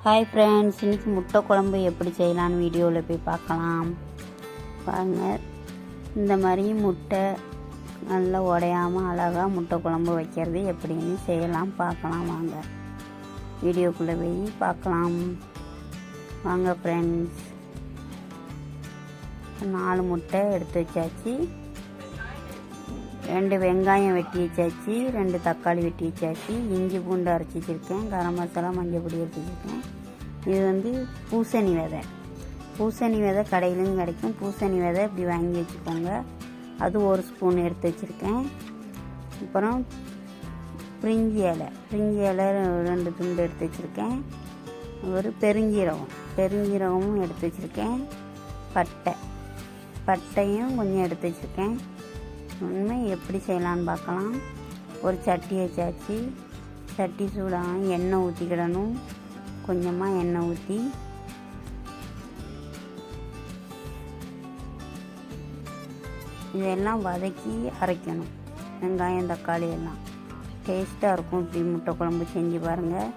Hi friends, இன்றைக்கி முட்டை குழம்பு எப்படி செய்யலான்னு வீடியோவில் போய் பார்க்கலாம். பாருங்கள், இந்த மாதிரி முட்டை நல்லா உடையாமல் அழகாக முட்டை குழம்பு வைக்கிறது எப்படின்னு செய்யலாம் பார்க்கலாம். வாங்க வீடியோக்குள்ளே போய் பார்க்கலாம். வாங்க ஃப்ரெண்ட்ஸ், 4 முட்டை எடுத்து வச்சாச்சு, 2 வெங்காயம் வெட்டி வச்சாச்சு, 2 தக்காளி வெட்டி வச்சாச்சு, இஞ்சி பூண்டு அரைச்சி வச்சுருக்கேன், கரம் மசாலா மஞ்சள் பொடி எடுத்து வச்சுருக்கேன். இது பூசணி விதை கடையிலும் கிடைக்கும். பூசணி விதை இப்படி வாங்கி வச்சுக்கோங்க. அது 1 ஸ்பூன் எடுத்து வச்சுருக்கேன். அப்புறம் பிரிஞ்சி இலை 2 துண்டு எடுத்து வச்சுருக்கேன். ஒரு பெருஞ்சீரகமும் எடுத்து வச்சுருக்கேன். பட்டையும் கொஞ்சம் எடுத்து வச்சுருக்கேன். உண்மை எப்படி செய்யலான்னு பார்க்கலாம். ஒரு சட்டி வச்சாச்சு, சட்டி சூடாக எண்ணெய் ஊற்றிக்கிடணும். கொஞ்சமாக எண்ணெய் ஊற்றி இதெல்லாம் வதக்கி அரைக்கணும். வெங்காயம் தக்காளி எல்லாம் டேஸ்ட்டாக இருக்கும். இப்படி முட்டை குழம்பு செஞ்சு பாருங்கள்,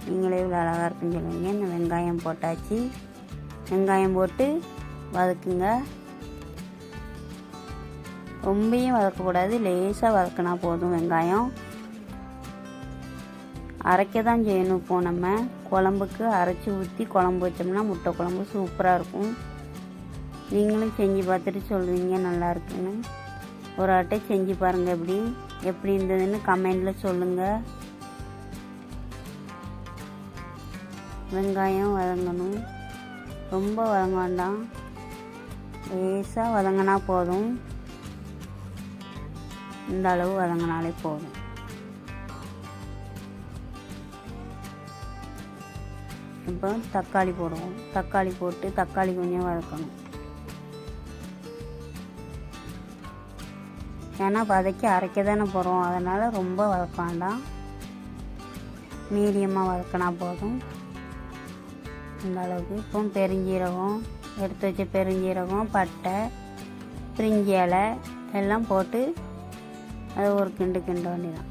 நீங்களே இவ்வளோ அழகாக இருக்குன்னு சொல்லுவீங்க. இந்த வெங்காயம் போட்டாச்சு, வெங்காயம் போட்டு வதக்குங்க. ரொம்பையும் வதக்கக்கூடாது, லேசாக வதக்கினா போதும். வெங்காயம் அரைக்க தான் செய்யணும். இப்போ நம்ம குழம்புக்கு அரைச்சி ஊற்றி குழம்பு வச்சோம்னா முட்டை குழம்பு சூப்பராக இருக்கும். நீங்களும் செஞ்சு பார்த்துட்டு சொல்லுவீங்க நல்லா இருக்குன்னு. ஒரு ஆட்டை செஞ்சு பாருங்கள். எப்படி இருந்ததுன்னு கமெண்டில் சொல்லுங்கள். வெங்காயம் வதங்கணும், ரொம்ப வதங்க வேண்டாம், லேசாக வதங்கினா போதும். இந்த அளவு வதங்கினாலே போதும். இப்போ தக்காளி போடுவோம். தக்காளி போட்டு தக்காளி கொஞ்சம் வதக்கணும். ஏன்னா வதக்கி அரைக்க தானே போகிறோம், அதனால் ரொம்ப வதக்க வேண்டாம், மீடியமாக வதக்கினா போதும். இந்த அளவுக்கு. இப்போ பெருஞ்சீரகம் எடுத்து வச்ச பெருஞ்சீரகம், பட்டை, பிரிஞ்சி இலை எல்லாம் போட்டு அதை ஒரு கிண்டு வேண்டியதான்.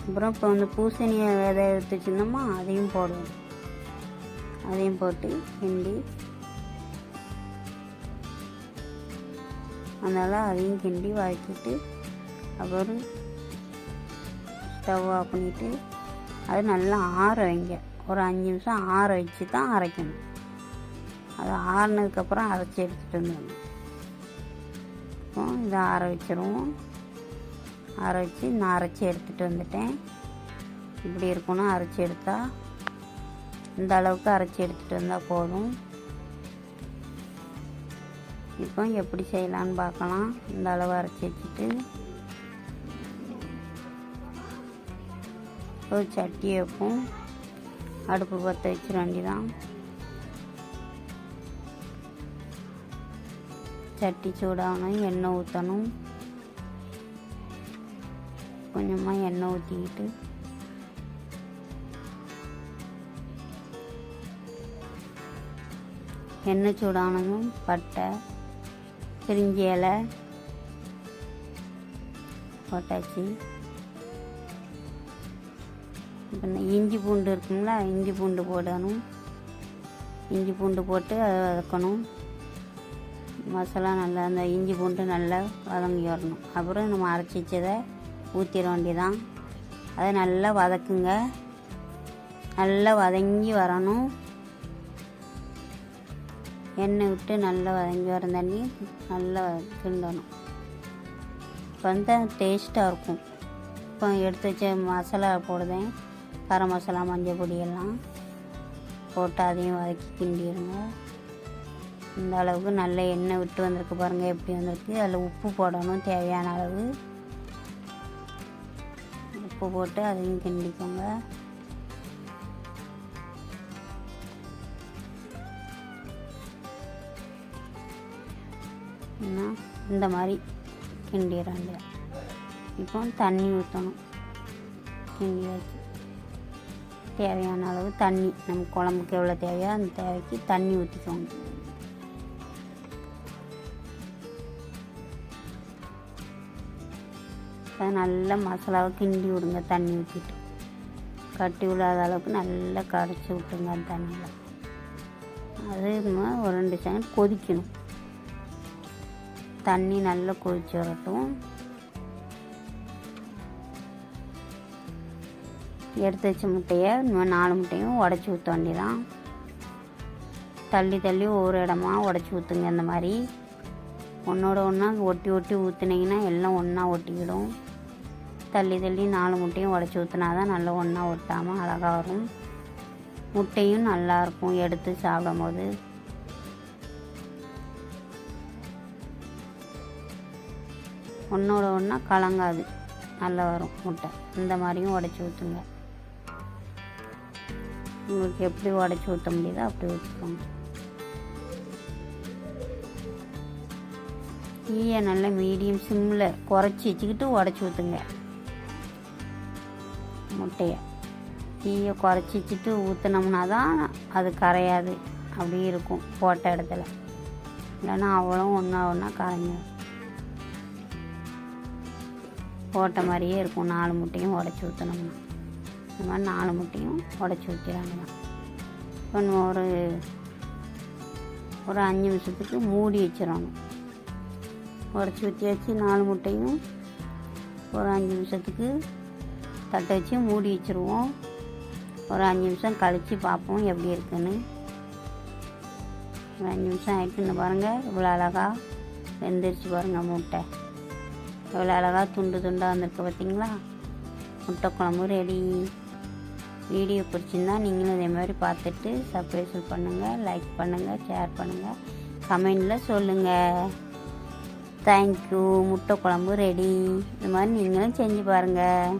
அப்புறம் இப்போ பூசணி விதை எடுத்து வச்சுருந்தோமா, அதையும் போடுவோம். அதையும் போட்டு கிண்டி, அதனால் அதையும் கிண்டி வதக்கிட்டு அப்புறம் ஸ்டவ் ஆஃப் பண்ணிவிட்டு அது நல்லா ஆற வைங்க. ஒரு 5 நிமிஷம் ஆற வச்சு தான் அரைக்கணும். அது ஆறினதுக்கப்புறம் அரைச்சி எடுத்துகிட்டு வந்துடணும். இப்போ இதை ஆற வச்சிருவோம். ஆற வச்சு நான் அரைச்சி எடுத்துகிட்டு வந்துட்டேன். இப்படி இருக்கணும். அரைச்சி எடுத்தால் இந்த அளவுக்கு அரைச்சி எடுத்துகிட்டு வந்தால் போதும். இப்போ எப்படி செய்யலான்னு பார்க்கலாம். இந்த அளவு அரைச்சி வச்சுட்டு ஒரு சட்டி வைப்போம். அடுப்பு பற்ற வச்சிட வேண்டிதான். சட்டி சூடாகணும், எண்ணெய் ஊற்றணும். கொஞ்சமாக எண்ணெய் ஊற்றிக்கிட்டு எண்ணெய் சூடானதும் பட்டை, பிரிஞ்சி இலை போட்டாச்சு. இப்போ இஞ்சி பூண்டு இருக்குங்களா, இஞ்சி பூண்டு போடணும். இஞ்சி பூண்டு போட்டு அதை வதக்கணும். மசாலா நல்லா அந்த இஞ்சி பூண்டு நல்லா வதங்கி வரணும். அப்புறம் நம்ம அரைச்சி வச்சதை ஊற்றிட வேண்டியதான். அதை நல்லா வதக்குங்க. நல்லா வதங்கி வரணும். எண்ணெய் விட்டு நல்லா வதங்கி வர தண்ணி நல்லா கிண்டணும். இப்போ டேஸ்ட்டாக இருக்கும். இப்போ எடுத்து வச்ச மசாலா போடுதேன், கரம் மசாலா மஞ்சள் பொடியெல்லாம் போட்டு அதையும் வதக்கி கிண்டிடுங்க. இந்த அளவுக்கு நல்ல எண்ணெய் விட்டு வந்திருக்கு பாருங்கள், எப்படி வந்திருக்கு. அதில் உப்பு போடணும், தேவையான அளவு உப்பு போட்டு அதையும் கிண்டிக்கோங்க. இந்த மாதிரி கிண்டிடுறாங்க. இப்போ தண்ணி ஊற்றணும். கிண்டி வச்சு தேவையான அளவு தண்ணி, நம்ம குழம்புக்கு எவ்வளோ தேவையோ அந்த தேவைக்கு தண்ணி ஊற்றிக்கோங்க. நல்லா மசாலாவை கிண்டி விடுங்க. தண்ணி ஊற்றிட்டு கட்டி விடாத அளவுக்கு நல்லா கரைச்சி விட்டுருங்க அந்த தண்ணியில். அது ஒரு 2 செகண்ட் கொதிக்கணும். தண்ணி நல்லா கொதிச்சு வரட்டும். எடுத்து வச்ச முட்டையை இன்னும் 4 முட்டையும் உடச்சி ஊற்ற வேண்டியதான். தள்ளி தள்ளி ஒவ்வொரு இடமா உடச்சி ஊற்றுங்க. இந்த மாதிரி ஒன்றோட ஒன்றா ஒட்டி ஒட்டி ஊற்றுனீங்கன்னா எல்லாம் ஒன்றா ஒட்டிக்கிடும். தள்ளி தள்ளி 4 முட்டையும் உடச்சி ஊற்றினா தான் நல்லா ஒன்றா ஒட்டாமல் அழகாக வரும். முட்டையும் நல்லாயிருக்கும் எடுத்து சாப்பிடும் போது. ஒன்றோட ஒன்றா கலங்காது, நல்லா வரும் முட்டை. இந்த மாதிரியும் உடச்சி ஊற்றுங்க. உங்களுக்கு எப்படி உடச்சி ஊற்ற முடியுதோ அப்படி ஊற்றிக்கோங்க. தீயை நல்லா மீடியம் சிம்மில் குறைச்சி வச்சுக்கிட்டு உடச்சி ஊற்றுங்க முட்டையை. தீயை குறைச்சி வச்சுட்டு ஊற்றினோம்னா தான் அது கரையாது, அப்படி இருக்கும் போட்ட இடத்துல. இல்லைன்னா அவ்வளோ ஒன்றா கரைஞ்சிடும். போட்ட மாதிரியே இருக்கும். 4 முட்டையும் உடச்சி ஊற்றினோம்னா இந்த மாதிரி 4 முட்டையும் உடச்சி ஊற்றிடாங்க. இப்போ ஒரு 5 நிமிஷத்துக்கு மூடி வச்சிடணும். உடச்சி ஊற்றி வச்சு 4 முட்டையும் ஒரு 5 நிமிஷத்துக்கு தட்டை வச்சு மூடி வச்சுருவோம். ஒரு 5 நிமிஷம் கழித்து பார்ப்போம் எப்படி இருக்குன்னு. ஒரு 5 நிமிஷம் ஆகிட்டுன்னு பாருங்கள், இவ்வளோ அழகாக வெந்துருச்சு பாருங்கள் முட்டை. எவ்வளோ அழகாக துண்டு துண்டாக வந்திருக்கு பார்த்தீங்களா? முட்டை குழம்பு ரெடி. வீடியோ பிடிச்சிருந்தா நீங்களும் இதே மாதிரி பார்த்துட்டு சப்ஸ்கிரைப் பண்ணுங்கள், லைக் பண்ணுங்கள், ஷேர் பண்ணுங்கள், கமெண்டில் சொல்லுங்கள். தேங்க்யூ. முட்டை குழம்பு ரெடி. இது மாதிரி நீங்களும் செஞ்சு பாருங்கள்.